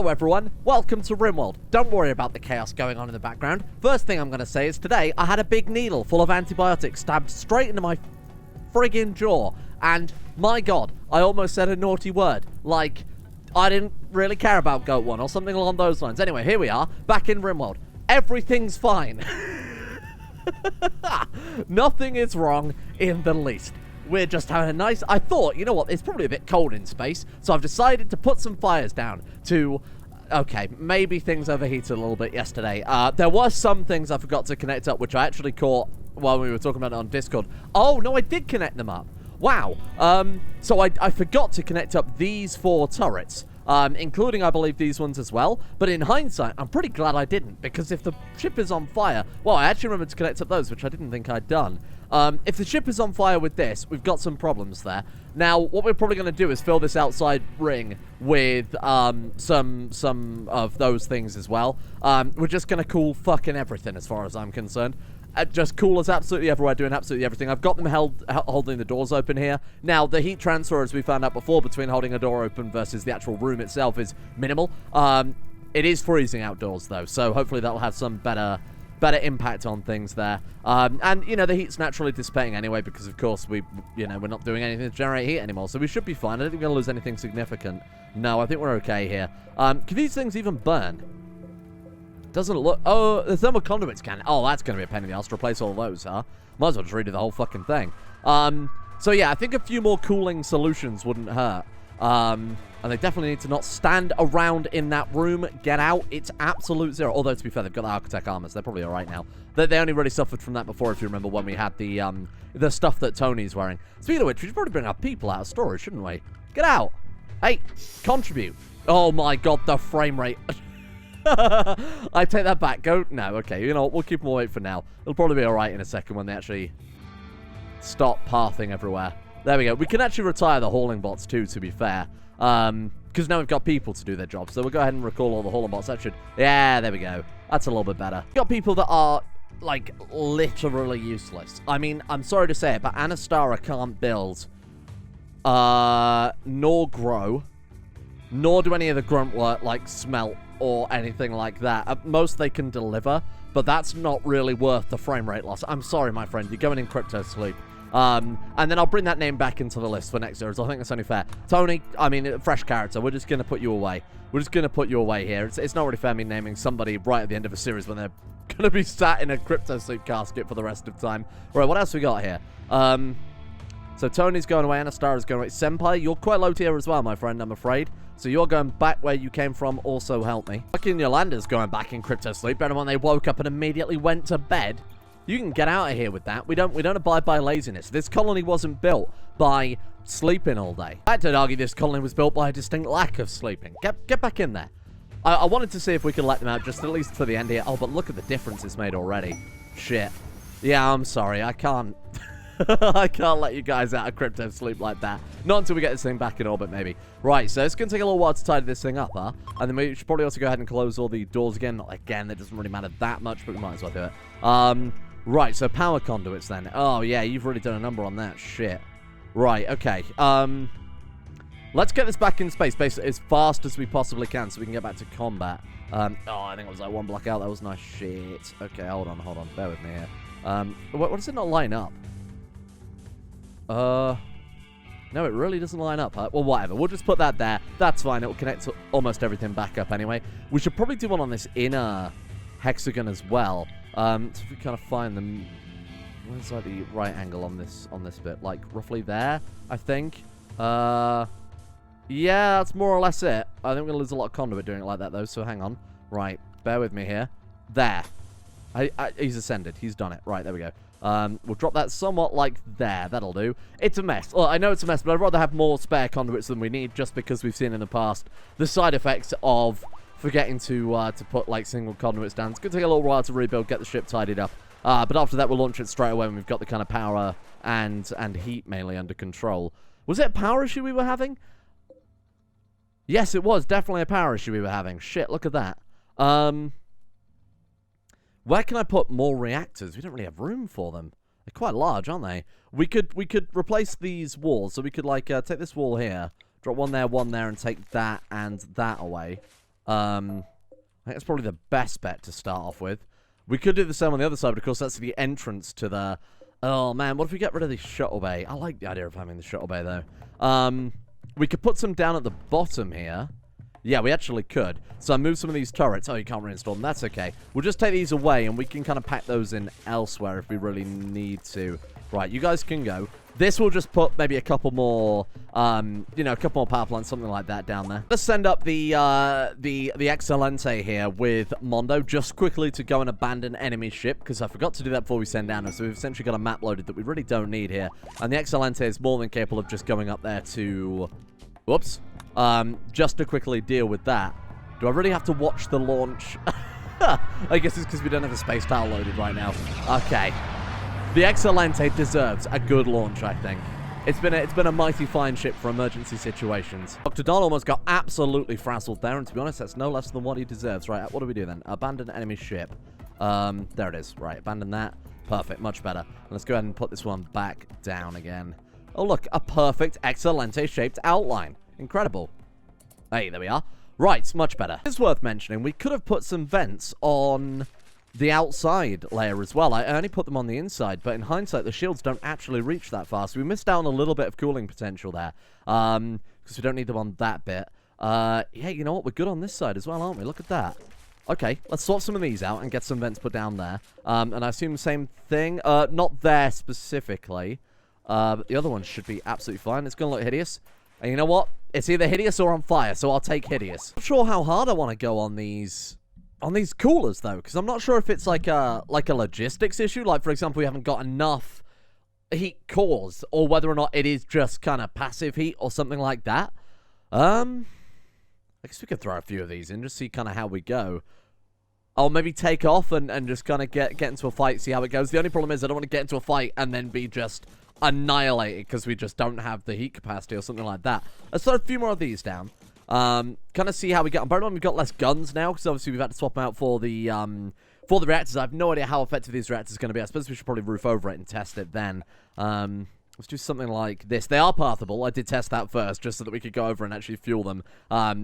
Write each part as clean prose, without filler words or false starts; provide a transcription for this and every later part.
Hello everyone, welcome to Rimworld. Don't worry about the chaos going on in the background. First thing I'm going to say is today I had a big needle full of antibiotics stabbed straight into my friggin' jaw. And my god, I almost said a naughty word. Like, I didn't really care about Goat 1 or something along those lines. Anyway, here we are, back in Rimworld. Everything's fine. Nothing is wrong in the least. We're just having a nice... I thought, you know what, it's probably a bit cold in space, so I've decided to put some fires down to... Okay, maybe things overheated a little bit yesterday. There were some things I forgot to connect up, which I actually caught while we were talking about it on Discord. Oh, no, I did connect them up. Wow. So I forgot to connect up these 4 turrets. Including, I believe, these ones as well. But in hindsight, I'm pretty glad I didn't, because if the ship is on fire... Well, I actually remembered to connect up those, which I didn't think I'd done. If the ship is on fire with this, we've got some problems there. Now, what we're probably going to do is fill this outside ring with some of those things as well. We're just going to cool fucking everything as far as I'm concerned. Just cool us absolutely everywhere, doing absolutely everything. I've got them holding the doors open here. Now, the heat transfer, as we found out before, between holding a door open versus the actual room itself is minimal. It is freezing outdoors, though, so hopefully that'll have some better impact on things there. And, you know, the heat's naturally dissipating anyway because, of course, we're not doing anything to generate heat anymore, so we should be fine. I don't think we're going to lose anything significant. No, I think we're okay here. Can these things even burn? Doesn't look... Oh, the thermal conduits can. Oh, that's going to be a pain in the ass to replace all those, huh? Might as well just redo the whole fucking thing. So, yeah, I think a few more cooling solutions wouldn't hurt. And they definitely need to not stand around in that room. Get out. It's absolute zero. Although, to be fair, they've got the Architect armors. They're probably all right now. They only really suffered from that before, if you remember, when we had the stuff that Tony's wearing. Speaking of which, we should probably bring our people out of storage, shouldn't we? Get out. Hey, contribute. Oh, my God, the frame rate... I take that back. Go. No, okay. You know what? We'll keep them away for now. It'll probably be alright in a second when they actually stop pathing everywhere. There we go. We can actually retire the hauling bots too, to be fair. Because now we've got people to do their job. So we'll go ahead and recall all the hauling bots. That should... Yeah, there we go. That's a little bit better. We've got people that are, like, literally useless. I mean, I'm sorry to say it, but Anastara can't build, nor grow, nor do any of the grunt work, like smelt, or anything like that. At most, they can deliver, but that's not really worth the frame rate loss. I'm sorry, my friend. You're going in crypto sleep. And then I'll bring that name back into the list for next series. I think that's only fair. Tony, I mean, fresh character. We're just going to put you away. We're just going to put you away here. It's not really fair me naming somebody right at the end of a series when they're going to be sat in a crypto sleep casket for the rest of time. Right, what else we got here? So Tony's going away. Anastara's going away. Senpai, you're quite low tier as well, my friend, I'm afraid. So you're going back where you came from. Also help me. Fucking Yolanda's going back in crypto sleep. Better when they woke up and immediately went to bed. You can get out of here with that. We don't abide by laziness. This colony wasn't built by sleeping all day. I had to argue this colony was built by a distinct lack of sleeping. Get back in there. I wanted to see if we could let them out just at least for the end here. Oh, but look at the difference it's made already. Shit. Yeah, I'm sorry. I can't... I can't let you guys out of crypto sleep like that. Not until we get this thing back in orbit, maybe. Right, so it's going to take a little while to tidy this thing up, huh? And then we should probably also go ahead and close all the doors again. Not again, that doesn't really matter that much, but we might as well do it. Right, so power conduits then. Oh, yeah, you've really done a number on that. Shit. Right, okay. Let's get this back in space basically as fast as we possibly can so we can get back to combat. Oh, I think it was like one block out. That was nice. Shit. Okay, hold on. Bear with me here. What does it not line up? No, it really doesn't line up, huh? Well, whatever. We'll just put that there. That's fine. It will connect to almost everything back up anyway. We should probably do one on this inner hexagon as well. So if we kind of find them... Where's like the right angle on this bit? Like, roughly there, I think. Yeah, that's more or less it. I think we're going to lose a lot of conduit doing it like that, though, so hang on. Right, bear with me here. There. He's ascended. He's done it. Right, there we go. We'll drop that somewhat like there. That'll do. It's a mess. Well, I know it's a mess, but I'd rather have more spare conduits than we need just because we've seen in the past the side effects of forgetting to put, like, single conduits down. It's going to take a little while to rebuild, get the ship tidied up. But after that, we'll launch it straight away when we've got the kind of power and heat mainly under control. Was it a power issue we were having? Yes, it was definitely a power issue we were having. Shit, look at that. Where can I put more reactors? We don't really have room for them. They're quite large, aren't they? We could replace these walls. So we could, like, take this wall here, drop one there, and take that and that away. I think it's probably the best bet to start off with. We could do the same on the other side, but of course that's the entrance to the... Oh, man, what if we get rid of the shuttle bay? I like the idea of having the shuttle bay, though. We could put some down at the bottom here. Yeah, we actually could. So I move some of these turrets. Oh, you can't reinstall them. That's okay. We'll just take these away, and we can kind of pack those in elsewhere if we really need to. Right, you guys can go. This will just put maybe a couple more, you know, a couple more power plants, something like that down there. Let's send up the Excelente here with Mondo just quickly to go and abandon enemy ship, because I forgot to do that before we send down. So we've essentially got a map loaded that we really don't need here. And the Excelente is more than capable of just going up there to... Whoops. Just to quickly deal with that. Do I really have to watch the launch? I guess it's because we don't have a space tile loaded right now. Okay. The Excelente deserves a good launch, I think. It's been a mighty fine ship for emergency situations. Dr. Don almost got absolutely frazzled there, and to be honest, that's no less than what he deserves. Right, what do we do then? Abandon enemy ship. There it is. Right, abandon that. Perfect, much better. Let's go ahead and put this one back down again. Oh, look, a perfect Excelente-shaped outline. Incredible. Hey, there we are. Right, much better. It's worth mentioning, we could have put some vents on the outside layer as well. I only put them on the inside, but in hindsight, the shields don't actually reach that far, so we missed out on a little bit of cooling potential there, because we don't need them on that bit. Yeah, you know what? We're good on this side as well, aren't we? Look at that. Okay, let's swap some of these out and get some vents put down there. And I assume the same thing. Not there specifically, but the other one should be absolutely fine. It's going to look hideous. And you know what? It's either hideous or on fire, so I'll take hideous. I'm not sure how hard I want to go on these coolers, though, because I'm not sure if it's like a logistics issue. Like, for example, we haven't got enough heat cores, or whether or not it is just kind of passive heat or something like that. I guess we could throw a few of these in, just see kind of how we go. I'll maybe take off and just kind of get into a fight, see how it goes. The only problem is I don't want to get into a fight and then be just annihilated because we just don't have the heat capacity or something like that. Let's throw a few more of these down. Kind of see how we get on. Bear in mind, we've got less guns now because obviously we've had to swap them out for the reactors. I have no idea how effective these reactors are going to be. I suppose we should probably roof over it and test it then. Let's do something like this. They are pathable. I did test that first just so that we could go over and actually fuel them,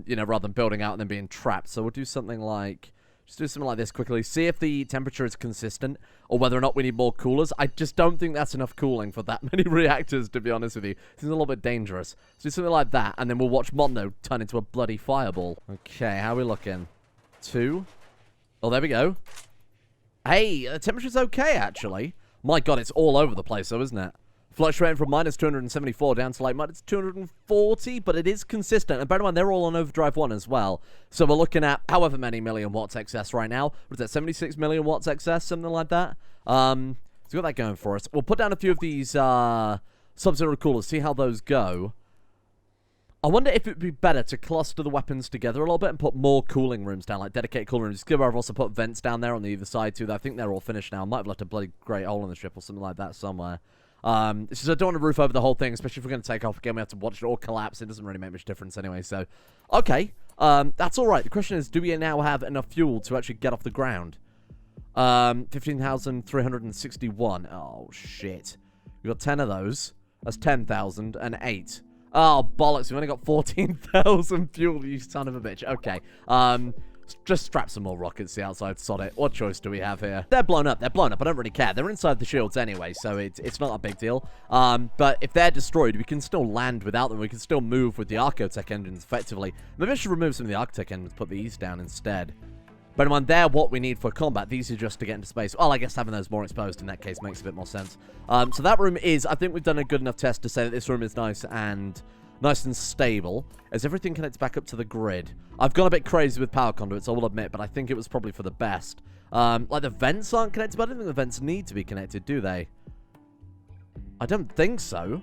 you know, rather than building out and then being trapped. So we'll do something like... Just do something like this quickly. See if the temperature is consistent or whether or not we need more coolers. I just don't think that's enough cooling for that many reactors, to be honest with you. This is a little bit dangerous. So do something like that, and then we'll watch Mondo turn into a bloody fireball. Okay, how are we looking? 2. Oh, there we go. Hey, the temperature's okay, actually. My God, it's all over the place, though, isn't it? Fluctuating from minus 274 down to like minus 240, but it is consistent. And bear in mind, they're all on overdrive 1 as well. So we're looking at however many million watts excess right now. What is that, 76 million watts excess, something like that? So we've got that going for us. We'll put down a few of these sub-zero coolers, see how those go. I wonder if it would be better to cluster the weapons together a little bit and put more cooling rooms down, like dedicated cooling rooms. I've also put vents down there on the either side too. I think they're all finished now. I might have left a bloody great hole in the ship or something like that somewhere. It's just I don't want to roof over the whole thing, especially if we're going to take off again. We have to watch it all collapse. It doesn't really make much difference anyway, so... Okay, that's alright. The question is, do we now have enough fuel to actually get off the ground? 15,361. Oh, shit. We've got 10 of those. That's 10,008. Oh, bollocks. We've only got 14,000 fuel, you son of a bitch. Okay, just strap some more rockets to the outside, sod it. What choice do we have here? They're blown up. They're blown up. I don't really care. They're inside the shields anyway, so it's not a big deal. But if they're destroyed, we can still land without them. We can still move with the Archotech engines effectively. Maybe I should remove some of the Archotech engines, put these down instead. Bear in mind, they're what we need for combat. These are just to get into space. Well, I guess having those more exposed in that case makes a bit more sense. So that room is... I think we've done a good enough test to say that this room is nice and stable. As everything connects back up to the grid. I've gone a bit crazy with power conduits, I will admit, but I think it was probably for the best. Like, the vents aren't connected, but I don't think the vents need to be connected, do they? I don't think so.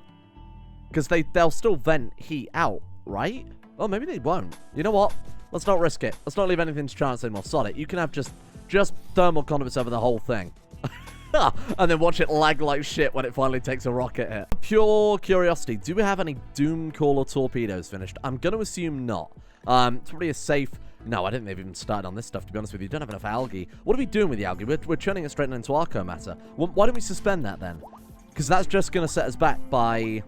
Because they'll still vent heat out, right? Oh, maybe they won't. You know what? Let's not risk it. Let's not leave anything to chance anymore. Sod it. You can have just thermal conduits over the whole thing. And then watch it lag like shit when it finally takes a rocket hit. Pure curiosity. Do we have any Doom Caller torpedoes finished? I'm going to assume not. It's probably a safe... No, I didn't think they've even started on this stuff, to be honest with you. Don't have enough algae. What are we doing with the algae? We're churning it straight into Arco matter. Why don't we suspend that then? Because that's just going to set us back by...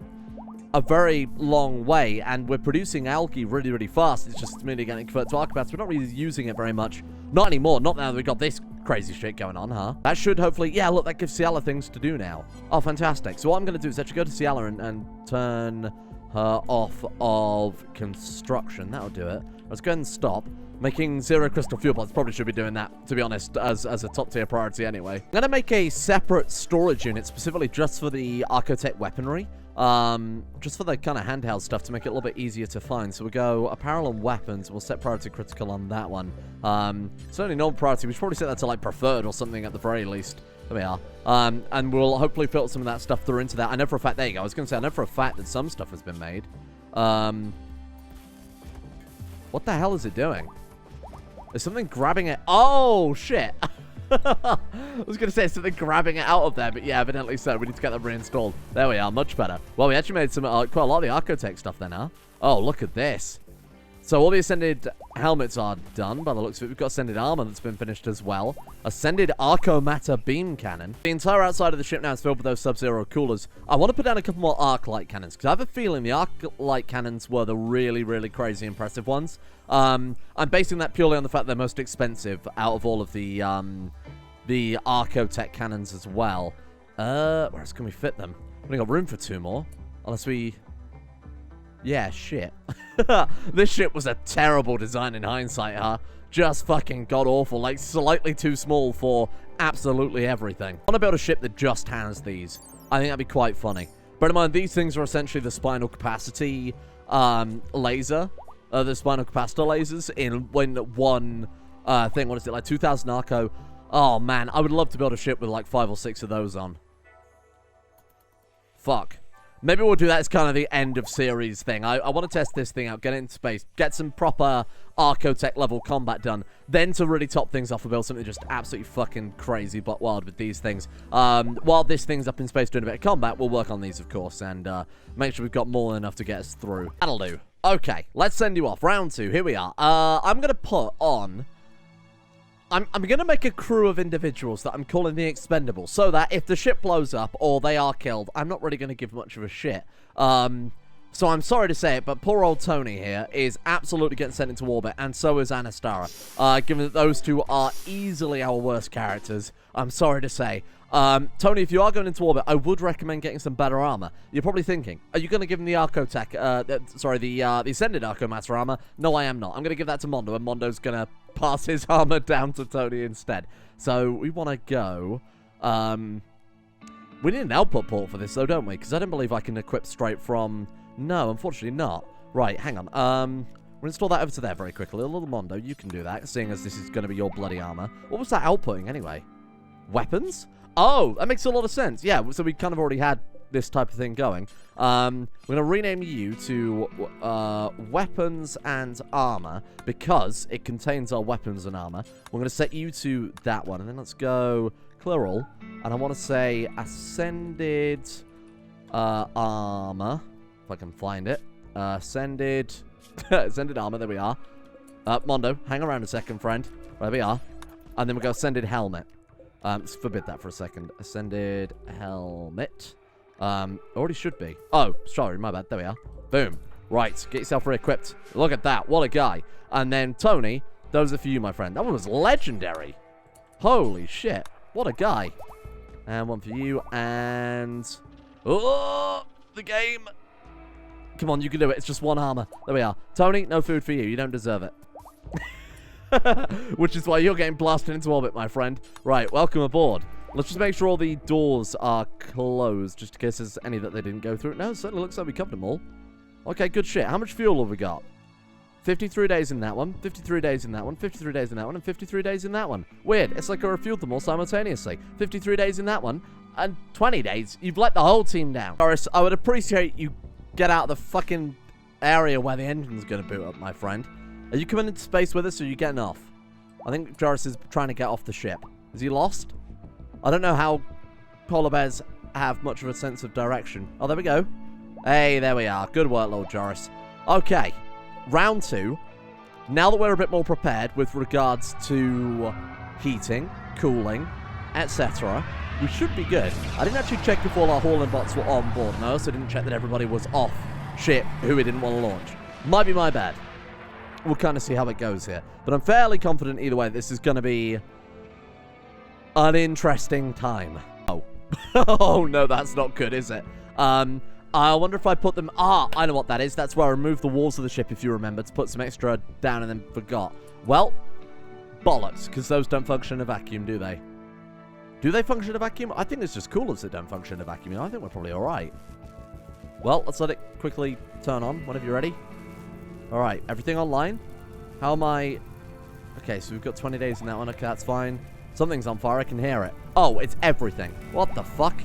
a very long way, and we're producing algae really, really fast. It's just merely getting converted to archibats. We're not really using it very much. Not anymore. Not now that we've got this crazy shit going on, huh? That should hopefully... Yeah, look, that gives Ciala things to do now. Oh, fantastic. So what I'm going to do is actually go to Ciala and turn her off of construction. That'll do it. Let's go ahead and stop. Making 0 crystal fuel pods. Probably should be doing that, to be honest, as a top tier priority anyway. I'm going to make a separate storage unit specifically just for the Archotech weaponry. Just for the kind of handheld stuff to make it a little bit easier to find. So we'll go apparel and weapons. We'll set priority critical on that one. Certainly normal priority. We should probably set that to like preferred or something at the very least. There we are. And we'll hopefully filter some of that stuff through into that. I know for a fact, there you go. I was going to say, I know for a fact that some stuff has been made. What the hell is it doing? There's something grabbing it. Oh, shit. I was going to say something grabbing it out of there, but yeah, evidently so. We need to get that reinstalled. There we are. Much better. Well, we actually made some quite a lot of the Archotech stuff then, huh? Oh, look at this. So all the Ascended helmets are done by the looks of it. We've got Ascended armor that's been finished as well. Ascended Arcomatter beam cannon. The entire outside of the ship now is filled with those Sub-Zero coolers. I want to put down a couple more arc light cannons, because I have a feeling the arc light cannons were the really, really crazy impressive ones. I'm basing that purely on the fact they're most expensive out of all of the Archotech cannons as well. Where else can we fit them? We've only got room for 2 more. Unless we... Yeah, shit. This ship was a terrible design in hindsight, huh? Just fucking god-awful. Like, slightly too small for absolutely everything. I want to build a ship that just has these. I think that'd be quite funny. Bear in mind, these things are essentially the spinal capacity laser. The spinal capacitor lasers in one thing. What is it, like 2,000 Arco? Oh, man. I would love to build a ship with like 5 or 6 of those on. Fuck. Maybe we'll do that as kind of the end of series thing. I want to test this thing out, get it into space, get some proper Archotech level combat done. Then to really top things off, we'll build something just absolutely fucking crazy but wild with these things. While this thing's up in space doing a bit of combat, we'll work on these, of course, and make sure we've got more than enough to get us through. That'll do. Okay, let's send you off. Round 2, here we are. I'm going to put on... I'm going to make a crew of individuals that I'm calling the Expendables, so that if the ship blows up or they are killed, I'm not really going to give much of a shit. So I'm sorry to say it, but poor old Tony here is absolutely getting sent into orbit, and so is Anastara. Given that those two are easily our worst characters, I'm sorry to say. Tony, if you are going into orbit, I would recommend getting some better armor. You're probably thinking, are you going to give him the Archotech, the Ascended Arcomatter armor? No, I am not. I'm going to give that to Mondo, and Mondo's going to pass his armor down to Tony instead. So we want to go... we need an output port for this, though, don't we? Because I don't believe I can equip straight from... No, unfortunately not. Right, hang on. We'll install that over to there very quickly. A little Mondo, you can do that, seeing as this is going to be your bloody armor. What was that outputting, anyway? Weapons? Oh, that makes a lot of sense. Yeah, so we kind of already had this type of thing going. We're going to rename you to weapons and armor because it contains our weapons and armor. We're going to set you to that one, and then let's go clear all. And I want to say Ascended armor, if I can find it. Ascended armor, there we are. Mondo, hang around a second, friend. There we are. And then we'll go Ascended helmet. Let's forbid that for a second. Ascended helmet. Already should be. Oh, sorry, my bad. There we are. Boom. Right, get yourself re-equipped. Look at that. What a guy. And then, Tony, those are for you, my friend. That one was legendary. Holy shit. What a guy. And one for you. And... Oh, the game. Come on, you can do it. It's just one armor. There we are. Tony, no food for you. You don't deserve it. Which is why you're getting blasted into orbit, my friend. Right, welcome aboard. Let's just make sure all the doors are closed, just in case there's any that they didn't go through. No, it certainly looks like we covered them all. Okay, good shit. How much fuel have we got? 53 days in that one, 53 days in that one, 53 days in that one, and 53 days in that one. Weird. It's like I refueled them all simultaneously. 53 days in that one, and 20 days. You've let the whole team down. Boris, I would appreciate you get out of the fucking area where the engine's going to boot up, my friend. Are you coming into space with us, or are you getting off? I think Joris is trying to get off the ship. Is he lost? I don't know how polar bears have much of a sense of direction. Oh, there we go. Hey, there we are. Good work, Lord Joris. Okay. Round 2. Now that we're a bit more prepared with regards to heating, cooling, etc., we should be good. I didn't actually check if all our hauling bots were on board, and I also didn't check that everybody was off ship who we didn't want to launch. Might be my bad. We'll kind of see how it goes here. But I'm fairly confident either way this is going to be an interesting time. Oh. Oh, no, that's not good, is it? I wonder if I put them... Ah, I know what that is. That's where I removed the walls of the ship, if you remember, to put some extra down and then forgot. Well, bollocks, because those don't function in a vacuum, do they? Do they function in a vacuum? I think it's just cool if they don't function in a vacuum. You know, I think we're probably all right. Well, let's let it quickly turn on whenever you're ready. All right, everything online? How am I... Okay, so we've got 20 days in that one. Okay, that's fine. Something's on fire. I can hear it. Oh, it's everything. What the fuck?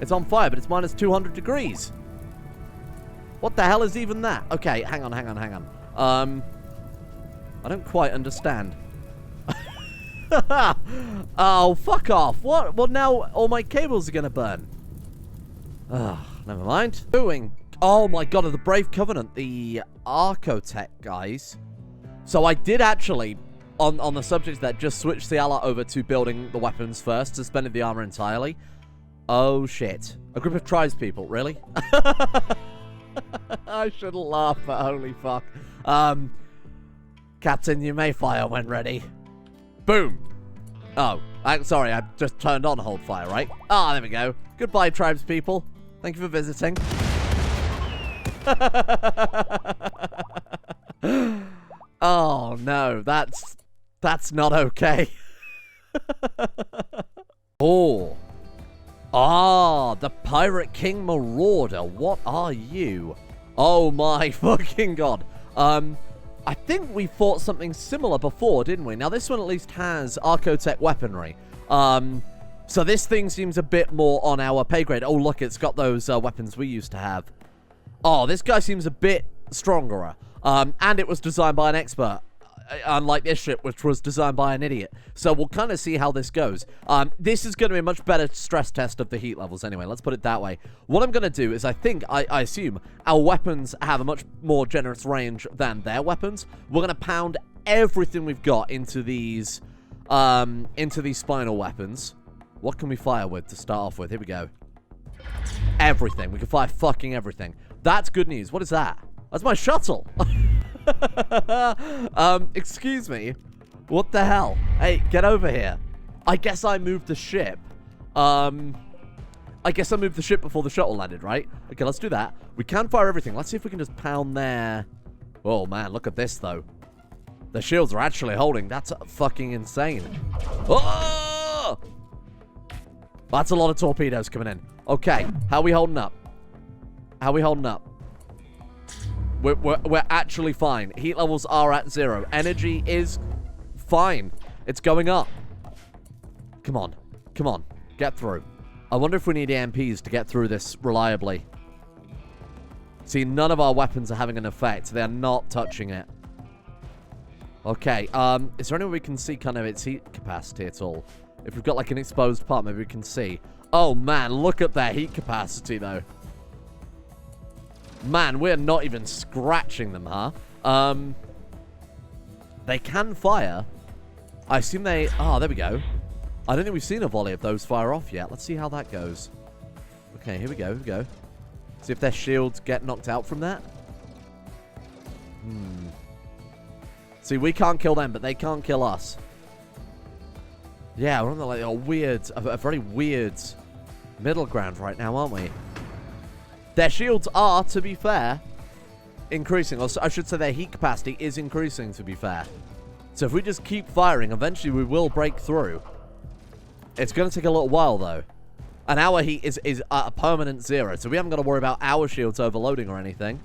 It's on fire, but it's minus 200 degrees. What the hell is even that? Okay, hang on. I don't quite understand. Oh, fuck off. What? Well, now all my cables are going to burn. Oh, never mind. Oh, my God, of the Brave Covenant, the Archotech guys. So I did actually, on the subject that, just switch the ally over to building the weapons first, suspended the armor entirely. Oh, shit. A group of tribespeople, really? I shouldn't laugh, but holy fuck. Captain, you may fire when ready. Boom. Oh, sorry, I just turned on hold fire, right? Ah, there we go. Goodbye, tribespeople. Thank you for visiting. Oh, no, that's not okay. Oh. Ah, the Pirate King Marauder. What are you? Oh my fucking god. I think we fought something similar before, didn't we? Now, this one at least has Archotech weaponry. So this thing seems a bit more on our pay grade. Oh, look, it's got those weapons we used to have. Oh, this guy seems a bit stronger. And it was designed by an expert. Unlike this ship, which was designed by an idiot. So we'll kind of see how this goes. This is going to be a much better stress test of the heat levels anyway. Let's put it that way. What I'm going to do is I assume our weapons have a much more generous range than their weapons. We're going to pound everything we've got into these spinal weapons. What can we fire with to start off with? Here we go. Everything. We can fire fucking everything. That's good news. What is that? That's my shuttle. Excuse me. What the hell? Hey, get over here. I guess I moved the ship. I guess I moved the ship before the shuttle landed, right? Okay, let's do that. We can fire everything. Let's see if we can just pound their... Oh, man, look at this, though. The shields are actually holding. That's fucking insane. Oh! That's a lot of torpedoes coming in. Okay, how are we holding up? How are we holding up? We're actually fine. Heat levels are at 0. Energy is fine. It's going up. Come on. Come on. Get through. I wonder if we need AMPs to get through this reliably. See, none of our weapons are having an effect. They're not touching it. Okay. Is there any way we can see kind of its heat capacity at all? If we've got like an exposed part, maybe we can see. Oh, man. Look at their heat capacity, though. Man, we're not even scratching them, huh? They can fire. I assume they... Oh, there we go. I don't think we've seen a volley of those fire off yet. Let's see how that goes. Okay, here we go, here we go. See if their shields get knocked out from that. See, we can't kill them, but they can't kill us. Yeah, we're on like a very weird middle ground right now, aren't we? Their shields are, to be fair, increasing. Or I should say their heat capacity is increasing, to be fair. So if we just keep firing, eventually we will break through. It's going to take a little while, though. And our heat is at a permanent 0. So we haven't got to worry about our shields overloading or anything.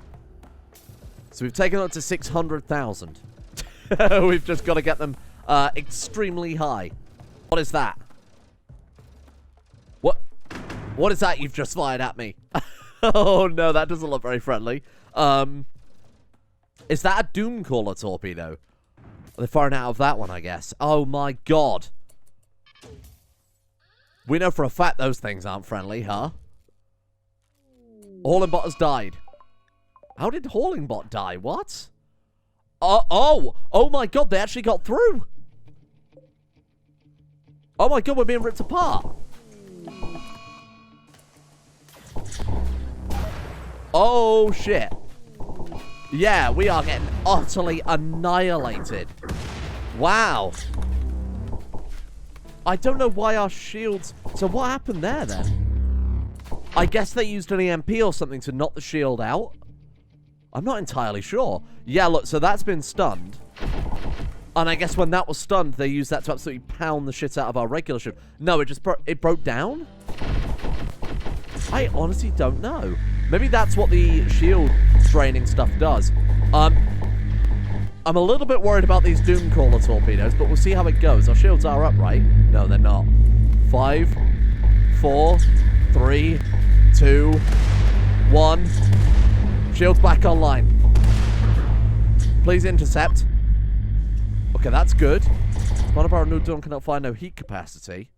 So we've taken it up to 600,000. We've just got to get them extremely high. What is that? What is that you've just fired at me? Oh, no, that doesn't look very friendly. Is that a Doomcaller torpedo? They're firing out of that one, I guess. Oh, my God. We know for a fact those things aren't friendly, huh? Haulingbot has died. How did Haulingbot die? What? Oh my God, they actually got through. Oh, my God, we're being ripped apart. Oh, shit. Yeah, we are getting utterly annihilated. Wow. I don't know why our shields... So what happened there, then? I guess they used an EMP or something to knock the shield out. I'm not entirely sure. Yeah, look, so that's been stunned. And I guess when that was stunned, they used that to absolutely pound the shit out of our regular ship. No, it just it broke down? I honestly don't know. Maybe that's what the shield draining stuff does. I'm a little bit worried about these Doomcaller torpedoes, but we'll see how it goes. Our shields are up, right? No, they're not. 5, 4, 3, 2, 1. Shields back online. Please intercept. Okay, that's good. One of our new dawn cannot find no heat capacity.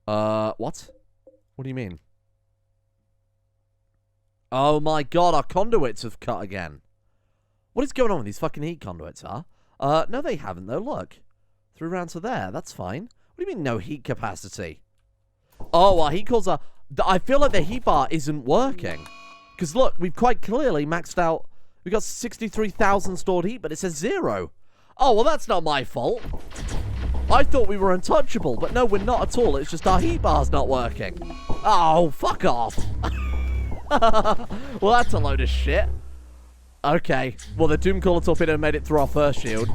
What? What do you mean? Oh my god, our conduits have cut again. What is going on with these fucking heat conduits, huh? No they haven't though, look. Through round to there, that's fine. What do you mean no heat capacity? Oh, our heat cores are... I feel like the heat bar isn't working. Because look, we've quite clearly maxed out... We've got 63,000 stored heat, but it says 0. Oh, well that's not my fault. I thought we were untouchable, but no, we're not at all. It's just our heat bar's not working. Oh, fuck off. Well, that's a load of shit. Okay. Well, the Doomcaller torpedo made it through our first shield.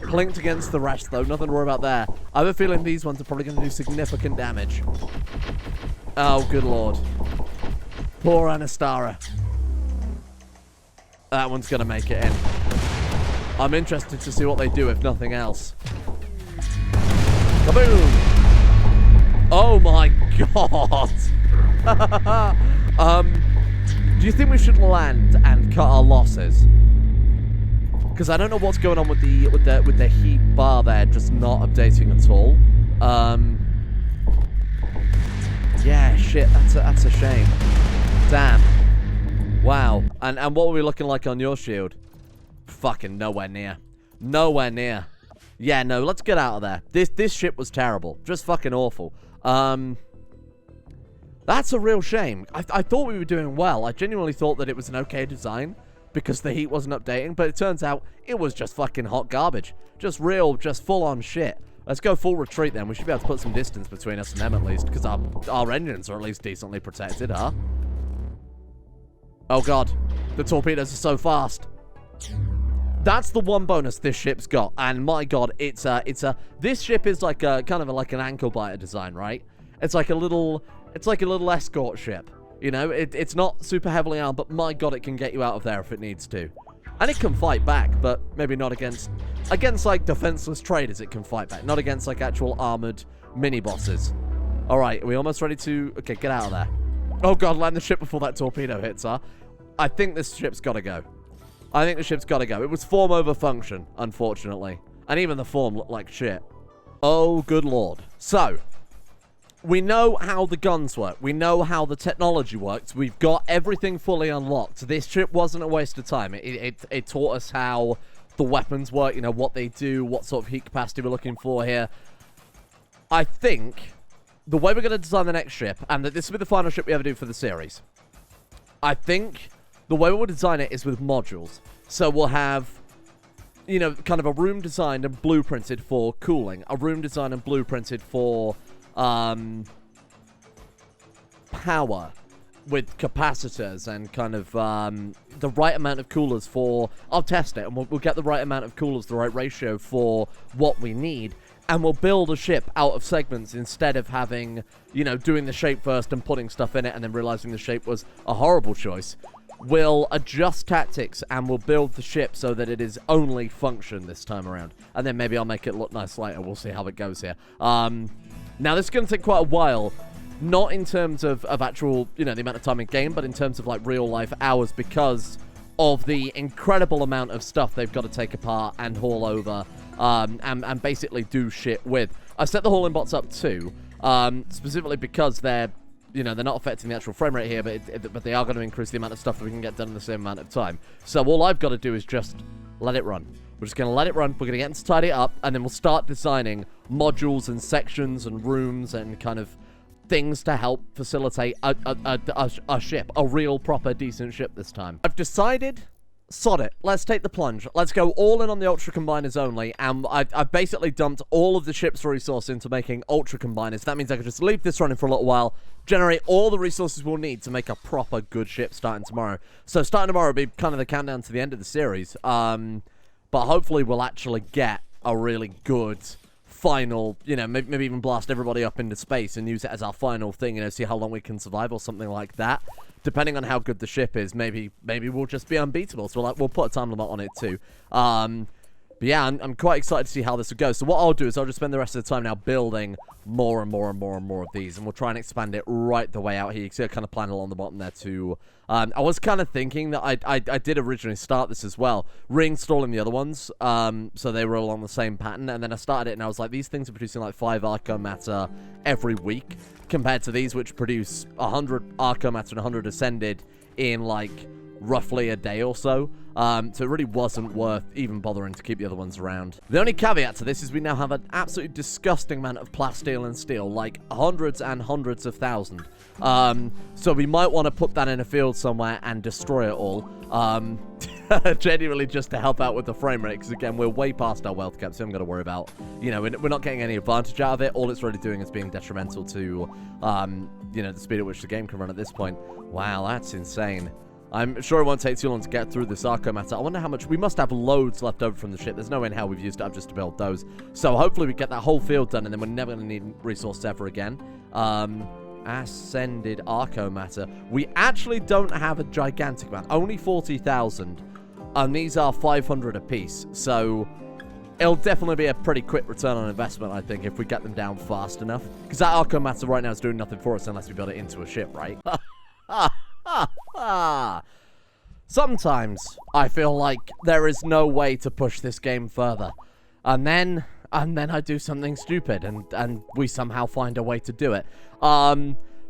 Clinked against the rest, though. Nothing to worry about there. I have a feeling these ones are probably going to do significant damage. Oh, good lord. Poor Anastara. That one's going to make it in. I'm interested to see what they do, if nothing else. Kaboom! Oh my god! Do you think we should land and cut our losses? Because I don't know what's going on with the heat bar there, just not updating at all. Yeah, shit, that's a shame. Damn. Wow. And what were we looking like on your shield? Fucking nowhere near. Nowhere near. Yeah, no, let's get out of there. This ship was terrible. Just fucking awful. That's a real shame. I thought we were doing well. I genuinely thought that it was an okay design because the heat wasn't updating, but it turns out it was just fucking hot garbage. Just full-on shit. Let's go full retreat then. We should be able to put some distance between us and them at least, because our engines are at least decently protected, huh? Oh god. The torpedoes are so fast. That's the one bonus this ship's got, and my god, this ship is like a kind of like an ankle biter design, right? It's like a little escort ship, you know. It's not super heavily armed, but my god, it can get you out of there if it needs to, and it can fight back, but maybe not against like defenseless traders. It can fight back, not against like actual armored mini bosses. All right, are we almost ready to? Okay, get out of there. Oh god, land the ship before that torpedo hits, huh? I think this ship's got to go. I think the ship's got to go. It was form over function, unfortunately. And even the form looked like shit. Oh, good lord. So, we know how the guns work. We know how the technology works. We've got everything fully unlocked. This trip wasn't a waste of time. It taught us how the weapons work, you know, what they do, what sort of heat capacity we're looking for here. I think the way we're going to design the next ship, and that this will be the final ship we ever do for the series, I think the way we'll design it is with modules. So we'll have, you know, kind of a room designed and blueprinted for cooling. A room designed and blueprinted for power with capacitors and kind of the right amount of coolers for... I'll test it and we'll get the right amount of coolers, the right ratio for what we need. And we'll build a ship out of segments instead of having, you know, doing the shape first and putting stuff in it and then realizing the shape was a horrible choice. We'll adjust tactics and we'll build the ship so that it is only function this time around. And then maybe I'll make it look nice later. We'll see how it goes here. Now, this is going to take quite a while. Not in terms of actual, you know, the amount of time in game, but in terms of, like, real-life hours because of the incredible amount of stuff they've got to take apart and haul over and basically do shit with. I set the hauling bots up too, specifically because they're, you know, they're not affecting the actual frame rate here, but they are going to increase the amount of stuff that we can get done in the same amount of time. So all I've got to do is just let it run. We're just going to let it run. We're going to get to tidy it up, and then we'll start designing modules and sections and rooms and kind of things to help facilitate a ship, a real, proper, decent ship this time. I've decided, sod it, let's take the plunge. Let's go all in on the Ultra Combiners only, and I've basically dumped all of the ship's resource into making Ultra Combiners. That means I can just leave this running for a little while, generate all the resources we'll need to make a proper good ship starting tomorrow. So starting tomorrow will be kind of the countdown to the end of the series, but hopefully we'll actually get a really good final, you know, maybe even blast everybody up into space and use it as our final thing, you know, see how long we can survive or something like that. Depending on how good the ship is, maybe we'll just be unbeatable. So we'll put a time limit on it too. But yeah, I'm quite excited to see how this will go. So what I'll do is I'll just spend the rest of the time now building more and more and more and more of these, and we'll try and expand it right the way out here. You can see I kind of plan along the bottom there too. I was kind of thinking that I did originally start this as well, reinstalling the other ones, so they were all on the same pattern, and then I started it and I was like, these things are producing like 5 Arco Matter every week, compared to these which produce 100 Arco Matter and 100 Ascended in like roughly a day or so. So it really wasn't worth even bothering to keep the other ones around. The only caveat to this is we now have an absolutely disgusting amount of plasteel and steel, like hundreds and hundreds of thousands. So we might want to put that in a field somewhere and destroy it all. Genuinely just to help out with the frame rate, because again, we're way past our wealth cap, so I'm going to worry about, you know, we're not getting any advantage out of it. All it's really doing is being detrimental to, you know, the speed at which the game can run at this point. Wow, that's insane. I'm sure it won't take too long to get through this Arco Matter. I wonder how much... We must have loads left over from the ship. There's no way in hell we've used it up just to build those. So hopefully we get that whole field done, and then we're never going to need resources ever again. Ascended Arco Matter. We actually don't have a gigantic amount. Only 40,000. And these are 500 apiece. So it'll definitely be a pretty quick return on investment, I think, if we get them down fast enough. Because that Arco Matter right now is doing nothing for us unless we build it into a ship, right? Sometimes I feel like there is no way to push this game further, and then I do something stupid, and we somehow find a way to do it.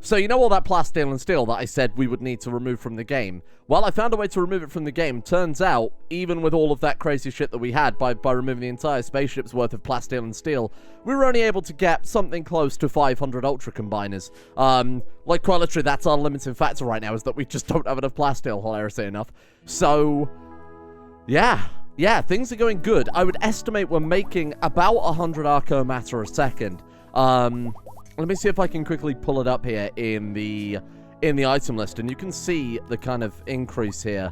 So you know all that plasteel and steel that I said we would need to remove from the game? Well, I found a way to remove it from the game. Turns out, even with all of that crazy shit that we had, by removing the entire spaceship's worth of plasteel and steel, we were only able to get something close to 500 Ultra Combiners. Like, quite literally, that's our limiting factor right now, is that we just don't have enough plasteel, hilariously enough. So, yeah, things are going good. I would estimate we're making about 100 Arco Matter a second. Let me see if I can quickly pull it up here in the item list, and you can see the kind of increase here.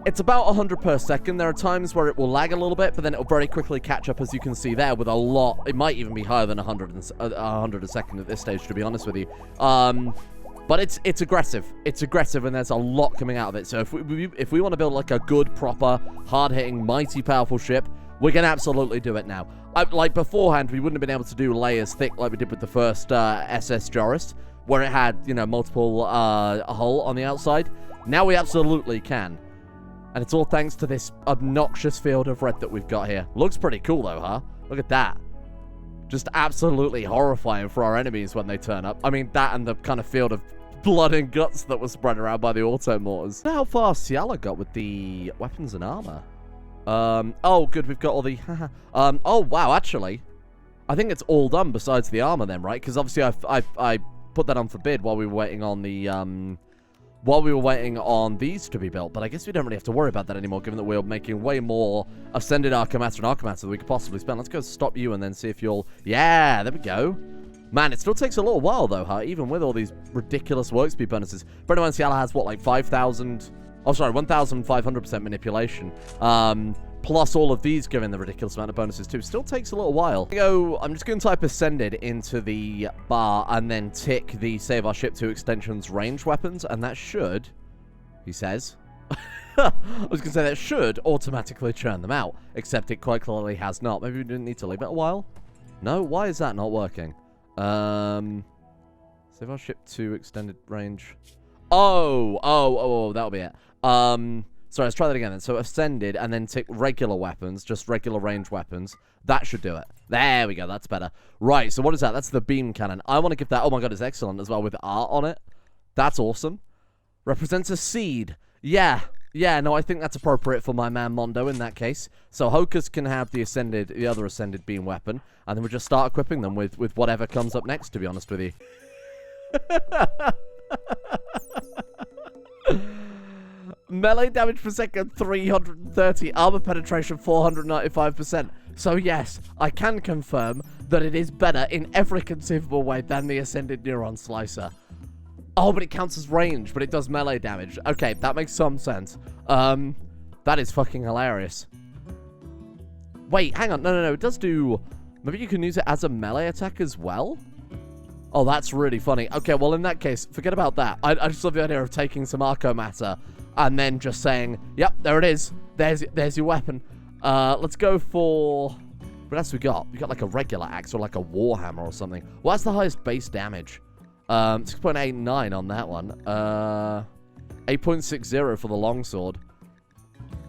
It's about 100 per second. There are times where it will lag a little bit, but then it'll very quickly catch up, as you can see there, with a lot. It might even be higher than 100 a second at this stage, to be honest with you. But it's aggressive. It's aggressive, and there's a lot coming out of it. So if we want to build like a good, proper, hard-hitting, mighty, powerful ship, we can absolutely do it now. Like beforehand, we wouldn't have been able to do layers thick like we did with the first SS Joris, where it had, you know, multiple hull on the outside. Now we absolutely can. And it's all thanks to this obnoxious field of red that we've got here. Looks pretty cool though, huh? Look at that. Just absolutely horrifying for our enemies when they turn up. I mean, that and the kind of field of blood and guts that was spread around by the auto mortars. How far Ciala got with the weapons and armor? Oh, good, we've got all the... oh, wow, actually, I think it's all done besides the armor then, right? Because obviously I put that on for bid while we were waiting on the, while we were waiting on these to be built, but I guess we don't really have to worry about that anymore, given that we're making way more Ascended Arco Matter and Arco Matter than we could possibly spend. Let's go stop you and then see if you'll... Yeah, there we go. Man, it still takes a little while, though, huh? Even with all these ridiculous work speed bonuses. Brrainz has, what, like 5,000... Oh, sorry, 1,500% manipulation. Plus all of these giving the ridiculous amount of bonuses too. Still takes a little while. I'm just going to type Ascended into the bar and then tick the Save Our Ship 2 extensions range weapons, and that should, he says, I was going to say that should automatically churn them out, except it quite clearly has not. Maybe we didn't need to leave it a while? No? Why is that not working? Save Our Ship 2 extended range. Oh, that'll be it. Sorry, let's try that again then. So Ascended and then tick regular weapons, just regular range weapons. That should do it. There we go, that's better. Right, so what is that? That's the beam cannon. I want to give that, oh my god, it's excellent as well with art on it. That's awesome. Represents a seed. Yeah, Yeah, no, I think that's appropriate for my man Mondo in that case. So Hocus can have the other Ascended Beam weapon, and then we'll just start equipping them with whatever comes up next, to be honest with you. Melee damage per second, 330. Armor penetration, 495%. So yes, I can confirm that it is better in every conceivable way than the Ascended Neuron Slicer. Oh, but it counts as range, but it does melee damage. Okay, that makes some sense. That is fucking hilarious. Wait, hang on. No. It does do... Maybe you can use it as a melee attack as well? Oh, that's really funny. Okay, well, in that case, forget about that. I just love the idea of taking some Arco Matter and then just saying, yep, there it is. There's your weapon. Let's go for... What else we got? We got like a regular axe or like a warhammer or something. What's the highest base damage? 6.89 on that one. 8.60 for the longsword.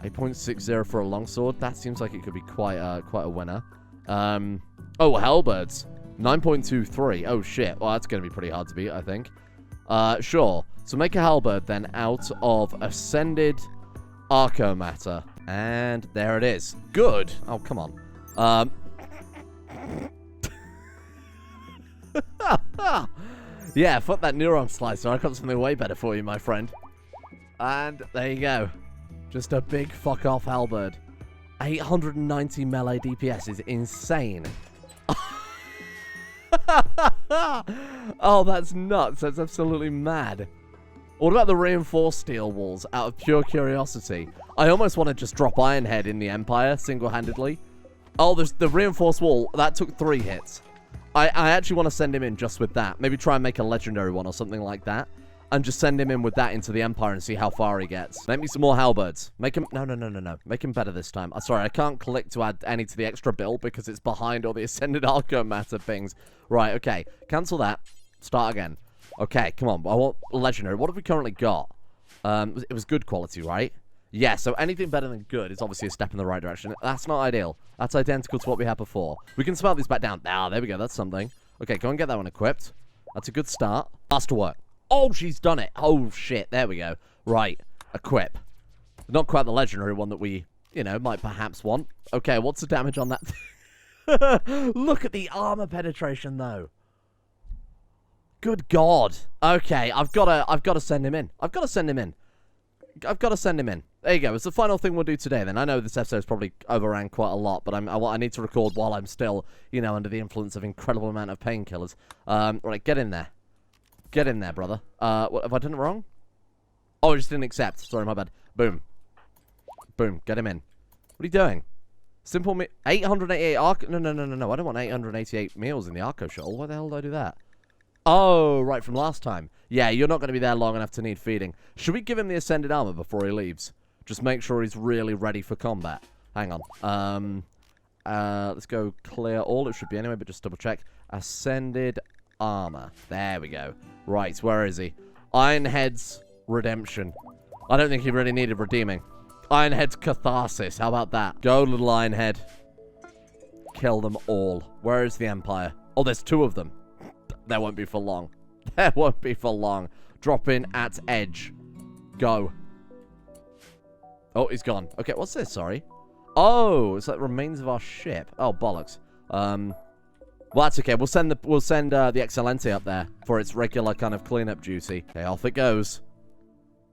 8.60 for a longsword. That seems like it could be quite a winner. Oh, halberds. 9.23. Oh shit. Well, that's going to be pretty hard to beat, I think. Sure. So make a halberd then out of Ascended Arco Matter. And there it is. Good. Oh, come on. Yeah, fuck that neuron slicer. I got something way better for you, my friend. And there you go. Just a big fuck off halberd. 890 melee DPS is insane. Oh, that's nuts. That's absolutely mad. What about the reinforced steel walls? Out of pure curiosity, I almost want to just drop Ironhead in the Empire single-handedly. Oh, there's the reinforced wall. That took 3 hits. I actually want to send him in just with that. Maybe try and make a legendary one or something like that. And just send him in with that into the Empire and see how far he gets. Make me some more halberds. Make him... No. Make him better this time. Sorry, I can't click to add any to the extra build because it's behind all the Ascended Arco Matter things. Right, okay. Cancel that. Start again. Okay, come on. I want legendary. What have we currently got? It was good quality, right? Yeah, so anything better than good is obviously a step in the right direction. That's not ideal. That's identical to what we had before. We can smelt these back down. Ah, there we go. That's something. Okay, go and get that one equipped. That's a good start. Masterwork. Oh, she's done it. Oh, shit. There we go. Right. Equip. Not quite the legendary one that we, you know, might perhaps want. Okay, what's the damage on that? Look at the armor penetration, though. Good God. Okay, I've got to send him in. I've got to send him in. There you go. It's the final thing we'll do today, then. I know this episode's probably overran quite a lot, but I need to record while I'm still, you know, under the influence of incredible amount of painkillers. Right, get in there. Get in there, brother. What, have I done it wrong? Oh, I just didn't accept. Sorry, my bad. Boom. Boom. Get him in. What are you doing? Simple me... 888 Arco... No. I don't want 888 meals in the Arco shuttle. Why the hell did I do that? Oh, right, from last time. Yeah, you're not going to be there long enough to need feeding. Should we give him the Ascended Armor before he leaves? Just make sure he's really ready for combat. Hang on. Let's go clear all. It should be anyway, but just double check. Ascended Armor. There we go. Right, where is he? Ironhead's Redemption. I don't think he really needed redeeming. Ironhead's Catharsis. How about that? Go, little Ironhead. Kill them all. Where is the Empire? Oh, there's 2 of them. There won't be for long. There won't be for long. Drop in at edge. Go. Oh, he's gone. Okay, what's this? Sorry. Oh, it's like remains of our ship. Oh, bollocks. Well, that's okay. We'll send the Excelente up there for its regular kind of cleanup duty. Okay, off it goes.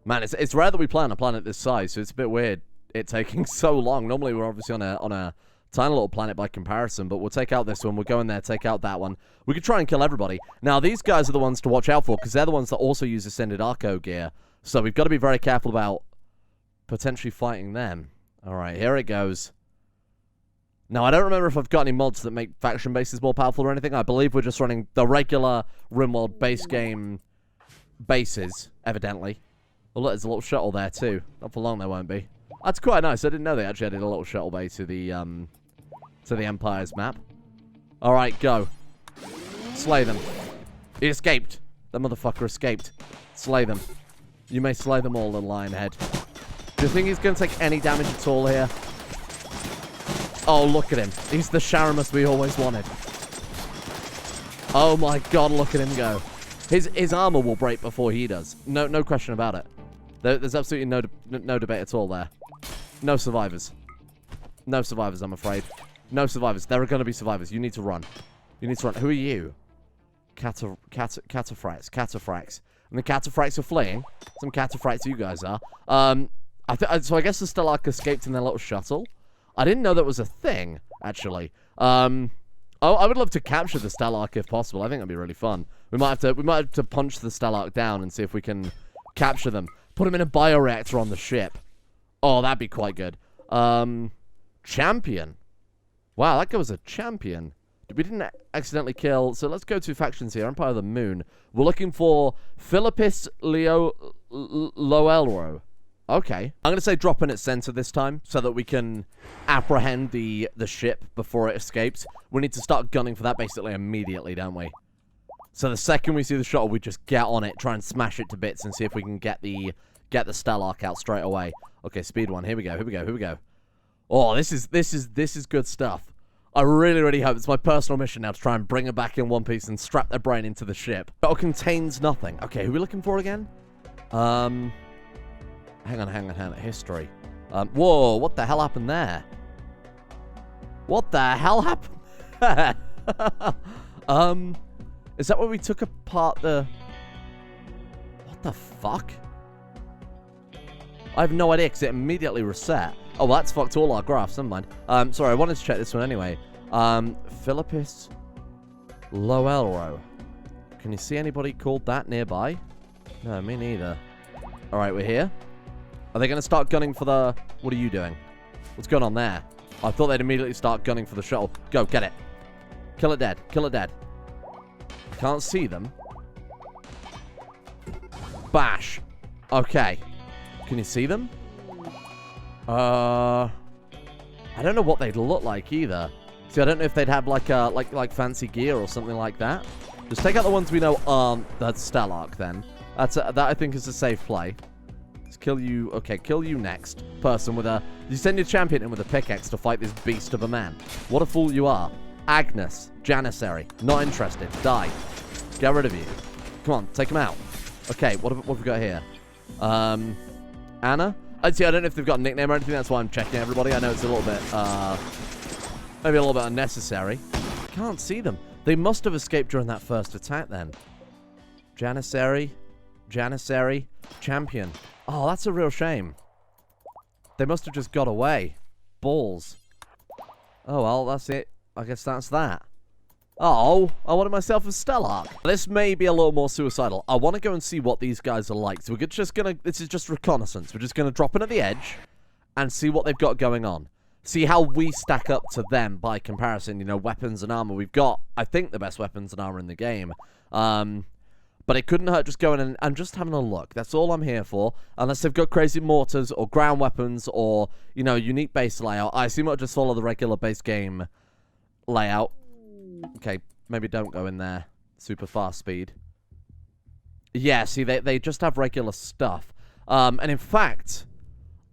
Man, it's rare that we play on a planet this size, so it's a bit weird it taking so long. Normally, we're obviously on a tiny little planet by comparison, but we'll take out this one. We'll go in there, take out that one. We could try and kill everybody. Now, these guys are the ones to watch out for, because they're the ones that also use Ascended Arco gear. So we've got to be very careful about potentially fighting them. All right, here it goes. Now, I don't remember if I've got any mods that make faction bases more powerful or anything. I believe we're just running the regular Rimworld base game bases, evidently. Oh, look, there's a little shuttle there, too. Not for long, there won't be. That's quite nice. I didn't know they actually added a little shuttle bay to the Empire's map. All right, go. Slay them. He escaped. That motherfucker escaped. Slay them. You may slay them all, little Lionhead. Do you think he's going to take any damage at all here? Oh, look at him. He's the Sharamus we always wanted. Oh my god, look at him go. His armor will break before he does. No question about it. There's absolutely no debate at all there. No survivors. No survivors, I'm afraid. No survivors. There are going to be survivors. You need to run. You need to run. Who are you? Cataphracts. And the cataphracts are fleeing. Some cataphracts you guys are. So I guess the Stelark escaped in their little shuttle. I didn't know that was a thing, actually. I would love to capture the Stelark if possible. I think that'd be really fun. We might have to punch the Stelark down and see if we can capture them. Put them in a bioreactor on the ship. Oh, that'd be quite good. Champion. Wow, that guy was a champion. We didn't accidentally kill... So let's go to factions here. Empire of the Moon. We're looking for Philippus Loelro. Okay. I'm going to say drop in its center this time so that we can apprehend the ship before it escapes. We need to start gunning for that basically immediately, don't we? So the second we see the shuttle, we just get on it, try and smash it to bits and see if we can get the Stelark out straight away. Okay, speed one. Here we go. Oh, this is good stuff. I really, really hope it's my personal mission now to try and bring her back in one piece and strap their brain into the ship. Shuttle contains nothing. Okay, who are we looking for again? Hang on. History. Whoa, what the hell happened there? What the hell happened? Is that where we took apart the... What the fuck? I have no idea, because it immediately reset. Oh, well, that's fucked all our graphs. Never mind. Sorry, I wanted to check this one anyway. Philippus Loelro. Can you see anybody called that nearby? No, me neither. Alright, we're here. Are they going to start gunning for the... What are you doing? What's going on there? I thought they'd immediately start gunning for the shuttle. Go, get it. Kill it dead. Kill it dead. Can't see them. Bash. Okay. Can you see them? I don't know what they'd look like either. See, I don't know if they'd have like fancy gear or something like that. Just take out the ones we know aren't the Stelark then. That I think is a safe play. Let's kill you. Okay, kill you next. Person with a... You send your champion in with a pickaxe to fight this beast of a man. What a fool you are. Agnes. Janissary. Not interested. Die. Get rid of you. Come on, take him out. Okay, what have we got here? Anna? I don't know if they've got a nickname or anything. That's why I'm checking everybody. I know it's a little bit, maybe a little bit unnecessary. Can't see them. They must have escaped during that first attack then. Janissary. Champion. Oh, that's a real shame. They must have just got away. Balls. Oh, well, that's it. I guess that's that. Oh, I wanted myself a Stelark. This may be a little more suicidal. I want to go and see what these guys are like. So we're just going to... This is just reconnaissance. We're just going to drop in at the edge and see what they've got going on. See how we stack up to them by comparison. You know, weapons and armor. We've got, I think, the best weapons and armor in the game. But it couldn't hurt just going in and just having a look. That's all I'm here for. Unless they've got crazy mortars or ground weapons or, you know, unique base layout. I assume I'll just follow the regular base game layout. Okay, maybe don't go in there. Super fast speed. Yeah, see, they just have regular stuff. And in fact,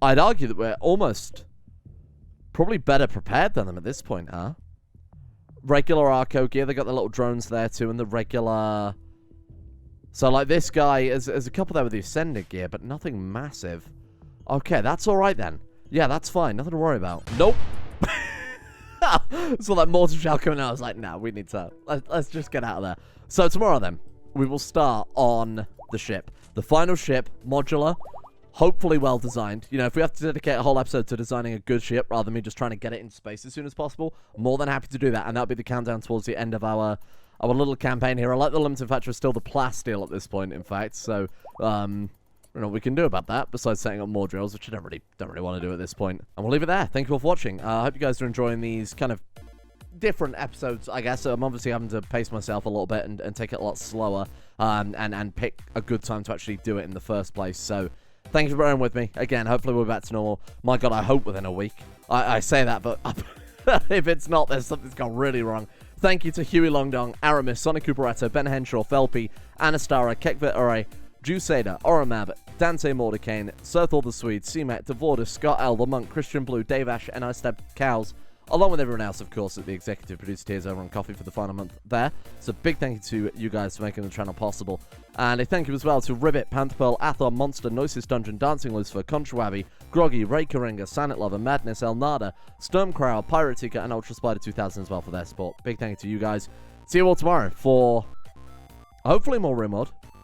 I'd argue that we're almost probably better prepared than them at this point, huh? Regular Arco gear, they got the little drones there too, and the regular... So, like, this guy, there's a couple there with the Ascended gear, but nothing massive. Okay, that's alright then. Yeah, that's fine. Nothing to worry about. Nope. Saw that mortar shell coming out. I was like, nah, we need to... Let's just get out of there. So, tomorrow then, we will start on the ship. The final ship, modular, hopefully well designed. You know, if we have to dedicate a whole episode to designing a good ship, rather than me just trying to get it in space as soon as possible, more than happy to do that. And that'll be the countdown towards the end of our little campaign here. I like the limited factor is still the plasteel at this point, in fact. So, you know what we can do about that, besides setting up more drills, which I don't really want to do at this point. And we'll leave it there. Thank you all for watching. I hope you guys are enjoying these kind of different episodes, I guess. I'm obviously having to pace myself a little bit and take it a lot slower, and pick a good time to actually do it in the first place. So, thank you for bearing with me. Again, hopefully we're back to normal. My God, I hope within a week. I say that, but if it's not, there's something's gone really wrong. Thank you to Huey Longdong, Aramis, Sonic Cooperetto, Ben Henshaw, Felpy, Anastara, Kekvit Ure, Juseda, Oramab, Dante Mordecane, Serthal the Swede, C-Mac, Devorda, Scott L, The Monk, Christian Blue, Dave Ash, and I Step Cows, along with everyone else, of course, at the executive producer tiers over on Coffee for the final month there. So big thank you to you guys for making the channel possible. And a thank you as well to Ribbit, Pantherpearl, Athon, Monster, Noises Dungeon, Dancing Lucifer, Contrawabby, Groggy, Ray Karinga, Sanet Lover, Madness, Elnada, Stormcrow, Pyrotica, and Ultra Spider 2000 as well for their support. Big thank you to you guys. See you all tomorrow for hopefully more Rimworld.